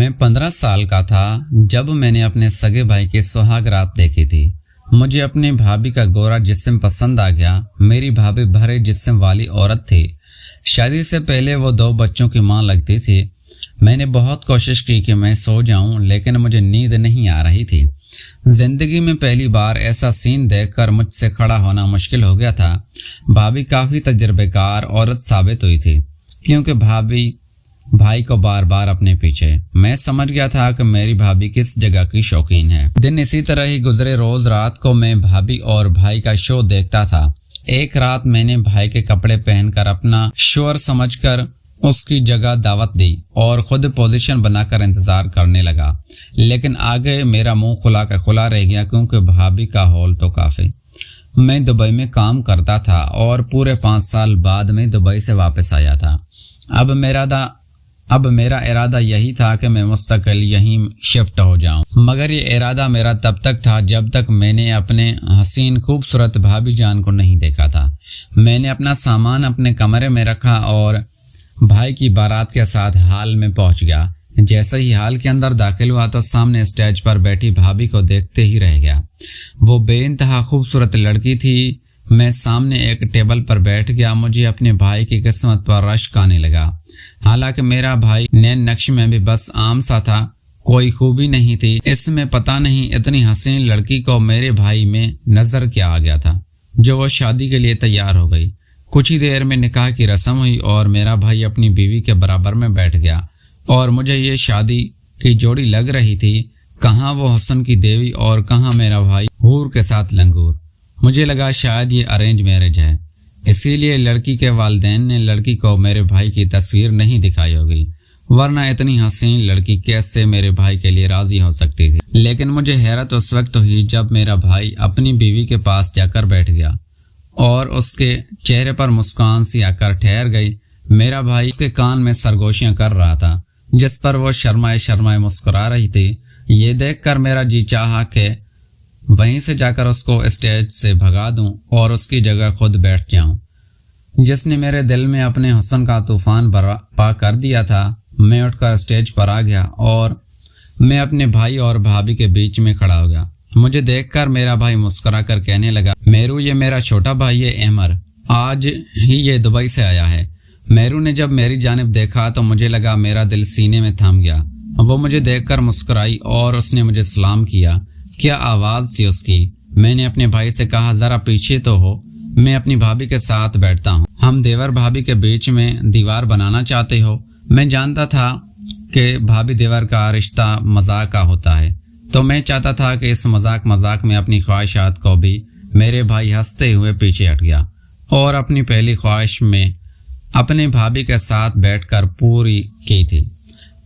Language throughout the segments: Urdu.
میں 15 سال کا تھا جب میں نے اپنے سگے بھائی کی سہاگ رات دیکھی تھی۔ مجھے اپنی بھابھی کا گورا جسم پسند آ گیا۔ میری بھابھی بھرے جسم والی عورت تھی۔ شادی سے پہلے وہ 2 بچوں کی ماں لگتی تھی۔ میں نے بہت کوشش کی کہ میں سو جاؤں، لیکن مجھے نیند نہیں آ رہی تھی۔ زندگی میں پہلی بار ایسا سین دیکھ کر مجھ سے کھڑا ہونا مشکل ہو گیا تھا۔ بھابھی کافی تجربے کار عورت ثابت ہوئی تھی، کیونکہ بھابھی بھائی کو بار بار اپنے پیچھے۔ میں سمجھ گیا تھا کہ میری بھابھی کس جگہ کی شوقین ہے۔ دن اسی طرح ہی گزرے۔ روز رات کو میں بھابھی اور بھائی کا شو دیکھتا تھا۔ ایک رات میں نے بھائی کے کپڑے پہن کر اپنا شوہر سمجھ کر اس کی جگہ دعوت دی اور خود پوزیشن بنا کر انتظار کرنے لگا، لیکن آگے میرا منہ کھلا کا کھلا رہ گیا، کیونکہ بھابھی کا ہول تو کافی۔ میں دبئی میں کام کرتا تھا اور پورے 5 سال بعد میں دبئی سے واپس آیا تھا۔ اب میرا ارادہ یہی تھا کہ میں مستقل یہیں شفٹ ہو جاؤں، مگر یہ ارادہ میرا تب تک تھا جب تک میں نے اپنے حسین خوبصورت بھابھی جان کو نہیں دیکھا تھا۔ میں نے اپنا سامان اپنے کمرے میں رکھا اور بھائی کی بارات کے ساتھ ہال میں پہنچ گیا۔ جیسے ہی ہال کے اندر داخل ہوا تو سامنے اسٹیج پر بیٹھی بھابھی کو دیکھتے ہی رہ گیا۔ وہ بے انتہا خوبصورت لڑکی تھی۔ میں سامنے ایک ٹیبل پر بیٹھ گیا۔ مجھے اپنے بھائی کی قسمت پر رشک آنے لگا۔ حالانکہ میرا بھائی نین نقش میں بھی بس عام سا تھا، کوئی خوبی نہیں تھی اس میں۔ پتہ نہیں اتنی حسین لڑکی کو میرے بھائی میں نظر کیا آ گیا تھا جو وہ شادی کے لیے تیار ہو گئی۔ کچھ ہی دیر میں نکاح کی رسم ہوئی اور میرا بھائی اپنی بیوی کے برابر میں بیٹھ گیا، اور مجھے یہ شادی کی جوڑی لگ رہی تھی۔ کہاں وہ حسن کی دیوی اور کہاں میرا بھائی حور کے ساتھ لنگور۔ مجھے لگا شاید یہ ارینج میرج ہے، اسی لیے لڑکی کے والدین نے لڑکی کو میرے بھائی کی تصویر نہیں دکھائی ہوگی، ورنہ اتنی حسین لڑکی کیسے میرے بھائی کے لیے راضی ہو سکتی تھی۔ لیکن مجھے حیرت اس وقت ہوئی جب میرا بھائی اپنی بیوی کے پاس جا کر بیٹھ گیا اور اس کے چہرے پر مسکان سی آ کر ٹھہر گئی۔ میرا بھائی اس کے کان میں سرگوشیاں کر رہا تھا، جس پر وہ شرمائے شرمائے مسکرا رہی تھی۔ یہ دیکھ کر میرا جی چاہا کہ وہیں سے جا کر اس کو اسٹیج سے بھگا دوں اور اس کی جگہ خود بیٹھ جاؤں، جس نے میرے دل میں اپنے حسن کا طوفان برپا کر دیا تھا۔ میں اٹھ کر اسٹیج پر آ گیا اور میں اپنے بھائی اور بھابھی کے بیچ میں کھڑا ہو گیا۔ مجھے دیکھ کر میرا بھائی مسکرا کر کہنے لگا، میرو یہ میرا چھوٹا بھائی ہے احمر، آج ہی یہ دبئی سے آیا ہے۔ میرو نے جب میری جانب دیکھا تو مجھے لگا میرا دل سینے میں تھم گیا۔ وہ مجھے دیکھ کر مسکرائی اور اس نے مجھے سلام کیا۔ کیا آواز تھی اس کی! میں نے اپنے بھائی سے کہا، ذرا پیچھے تو ہو، میں اپنی بھابھی کے ساتھ بیٹھتا ہوں۔ ہم دیور بھابھی کے بیچ میں دیوار بنانا چاہتے ہو؟ میں جانتا تھا کہ بھابھی دیور کا رشتہ مذاق کا ہوتا ہے، تو میں چاہتا تھا کہ اس مذاق میں اپنی خواہشات کو بھی۔ میرے بھائی ہنستے ہوئے پیچھے ہٹ گیا اور اپنی پہلی خواہش میں اپنے بھابھی کے ساتھ بیٹھ کر پوری کی تھی۔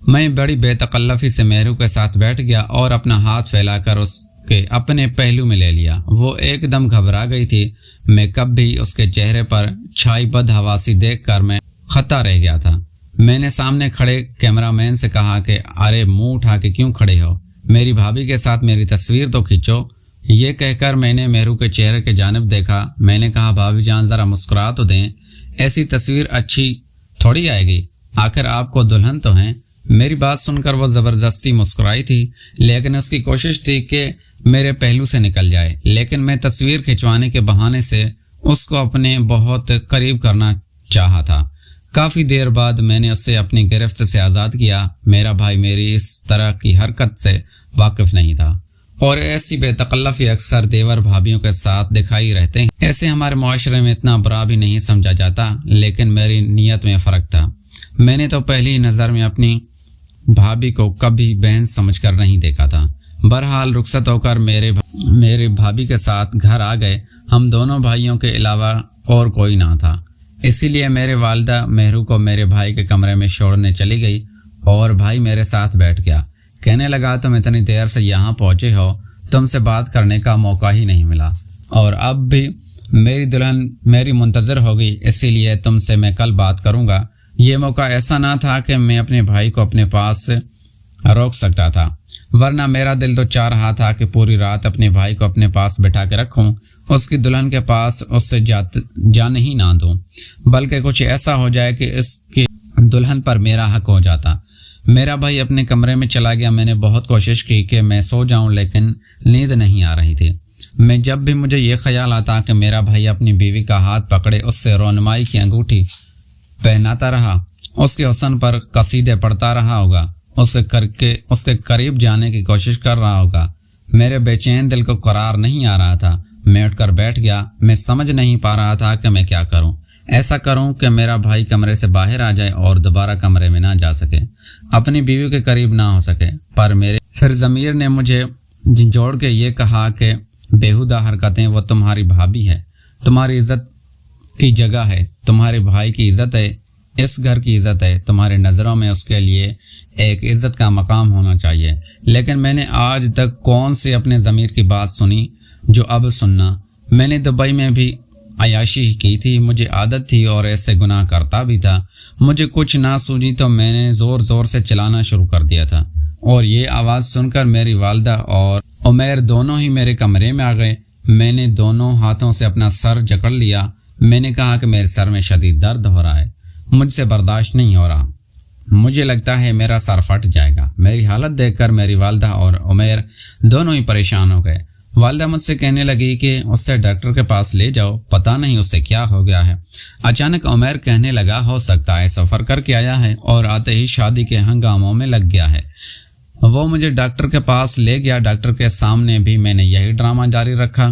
میں بڑی بے تکلفی سے میرو کے ساتھ بیٹھ گیا اور اپنا ہاتھ پھیلا کر اس کے اپنے پہلو میں لے لیا۔ وہ ایک دم گھبرا گئی تھی۔ میں کب بھی اس کے چہرے پر چھائی بدحواسی دیکھ کر میں خطا رہ گیا تھا۔ میں نے سامنے کھڑے کیمرہ مین سے کہا کہ ارے منہ اٹھا کے کیوں کھڑے ہو، میری بھابھی کے ساتھ میری تصویر تو کھینچو۔ یہ کہہ کر میں نے میرو کے چہرے کی جانب دیکھا۔ میں نے کہا، بھابھی جان ذرا مسکرا تو دیں، ایسی تصویر اچھی تھوڑی آئے گی، آخر آپ کو دلہن تو ہیں۔ میری بات سن کر وہ زبردستی مسکرائی تھی، لیکن اس کی کوشش تھی کہ میرے پہلو سے نکل جائے، لیکن میں تصویر کھنچوانے کے بہانے سے اس کو اپنے بہت قریب کرنا چاہا تھا۔ کافی دیر بعد میں نے اسے اپنی گرفت سے آزاد کیا۔ میرا بھائی میری اس طرح کی حرکت سے واقف نہیں تھا، اور ایسی بے تکلفی اکثر دیور بھابھیوں کے ساتھ دکھائی رہتے ہیں۔ ایسے ہمارے معاشرے میں اتنا برا بھی نہیں سمجھا جاتا، لیکن میری نیت میں فرق تھا۔ میں نے تو پہلی نظر میں اپنی بھابھی کو کبھی بہن سمجھ کر نہیں دیکھا تھا۔ بہرحال رخصت ہو کر میرے بھابھی کے ساتھ گھر آ گئے۔ ہم دونوں بھائیوں کے علاوہ اور کوئی نہ تھا، اسی لیے میرے والدہ مہرو کو میرے بھائی کے کمرے میں چھوڑنے چلی گئی اور بھائی میرے ساتھ بیٹھ گیا۔ کہنے لگا، تم اتنی دیر سے یہاں پہنچے ہو، تم سے بات کرنے کا موقع ہی نہیں ملا، اور اب بھی میری دلہن میری منتظر ہوگی، اسی لیے تم سے میں کل بات کروں گا۔ یہ موقع ایسا نہ تھا کہ میں اپنے بھائی کو اپنے پاس روک سکتا تھا، ورنہ میرا دل تو چاہ رہا تھا کہ پوری رات اپنے بھائی کو اپنے پاس بٹھا کے رکھوں، اس کی دلہن کے پاس اس سے جانے ہی نہ دوں، بلکہ کچھ ایسا ہو جائے کہ اس کی دلہن پر میرا حق ہو جاتا۔ میرا بھائی اپنے کمرے میں چلا گیا۔ میں نے بہت کوشش کی کہ میں سو جاؤں لیکن نیند نہیں آ رہی تھی۔ میں جب بھی مجھے یہ خیال آتا کہ میرا بھائی اپنی بیوی کا ہاتھ پکڑے اس سے رونمائی کی انگوٹھی پہناتا رہا، اس کے حسن پر قصیدے پڑھتا رہا ہوگا، اس کے قریب جانے کی کوشش کر رہا ہوگا، میرے بے چین دل کو قرار نہیں آ رہا تھا۔ میں اٹھ کر بیٹھ گیا۔ میں سمجھ نہیں پا رہا تھا کہ میں کیا کروں۔ ایسا کروں کہ میرا بھائی کمرے سے باہر آ جائے اور دوبارہ کمرے میں نہ جا سکے، اپنی بیوی کے قریب نہ ہو سکے۔ پر پھر ضمیر نے مجھے جھنجھوڑ کے یہ کہا کہ بیہودہ حرکتیں، وہ تمہاری بھابھی ہے، تمہاری عزت کی جگہ ہے، تمہارے بھائی کی عزت ہے، اس گھر کی عزت ہے، تمہاری نظروں میں اس کے لیے ایک عزت کا مقام ہونا چاہیے۔ لیکن میں نے آج تک کون سی اپنے ضمیر کی بات سنی جو اب سننا۔ میں نے دبئی میں بھی عیاشی کی تھی، مجھے عادت تھی اور ایسے گناہ کرتا بھی تھا۔ مجھے کچھ نہ سوجی تو میں نے زور زور سے چلانا شروع کر دیا تھا، اور یہ آواز سن کر میری والدہ اور عمیر دونوں ہی میرے کمرے میں آ گئے۔ میں نے دونوں ہاتھوں سے اپنا سر جکڑ لیا۔ میں نے کہا کہ میرے سر میں شدید درد ہو رہا ہے، مجھ سے برداشت نہیں ہو رہا، مجھے لگتا ہے میرا سر پھٹ جائے گا۔ میری حالت دیکھ کر میری والدہ اور عمیر دونوں ہی پریشان ہو گئے۔ والدہ مجھ سے کہنے لگی کہ اس سے ڈاکٹر کے پاس لے جاؤ، پتہ نہیں اس سے کیا ہو گیا ہے۔ اچانک عمیر کہنے لگا، ہو سکتا ہے سفر کر کے آیا ہے اور آتے ہی شادی کے ہنگاموں میں لگ گیا ہے۔ وہ مجھے ڈاکٹر کے پاس لے گیا۔ ڈاکٹر کے سامنے بھی میں نے یہی ڈرامہ جاری رکھا۔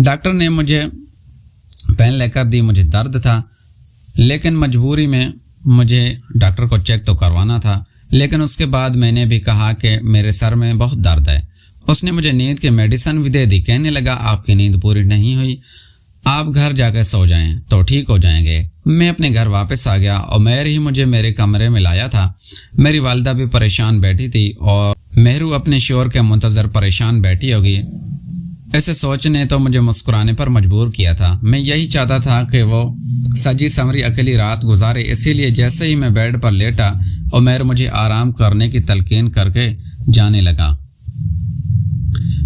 ڈاکٹر نے مجھے پین لے کر دی، مجھے درد تھا لیکن مجبوری میں مجھے ڈاکٹر کو چیک تو کروانا تھا۔ لیکن اس کے بعد میں نے بھی کہا کہ میرے سر میں بہت درد ہے۔ اس نے مجھے نیند کی میڈیسن بھی دے دی۔ کہنے لگا، آپ کی نیند پوری نہیں ہوئی، آپ گھر جا کے سو جائیں تو ٹھیک ہو جائیں گے۔ میں اپنے گھر واپس آ گیا۔ عمیر ہی مجھے میرے کمرے میں لایا تھا۔ میری والدہ بھی پریشان بیٹھی تھی اور مہرو اپنے شوہر کے منتظر پریشان بیٹھی ہوگی۔ ایسے سوچنے تو مجھے مسکرانے پر مجبور کیا تھا۔ میں یہی چاہتا تھا کہ وہ سجی سنوری اکیلی رات گزارے، اسی لیے جیسے ہی میں بیڈ پر لیٹا، عمیر مجھے آرام کرنے کی تلقین کر کے جانے لگا۔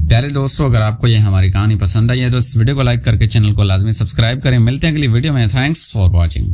پیارے دوستو، اگر آپ کو یہ ہماری کہانی پسند آئی ہے تو اس ویڈیو کو لائک کر کے چینل کو لازمی سبسکرائب کریں۔ ملتے ہیں اگلی ویڈیو میں۔ Thanks for watching.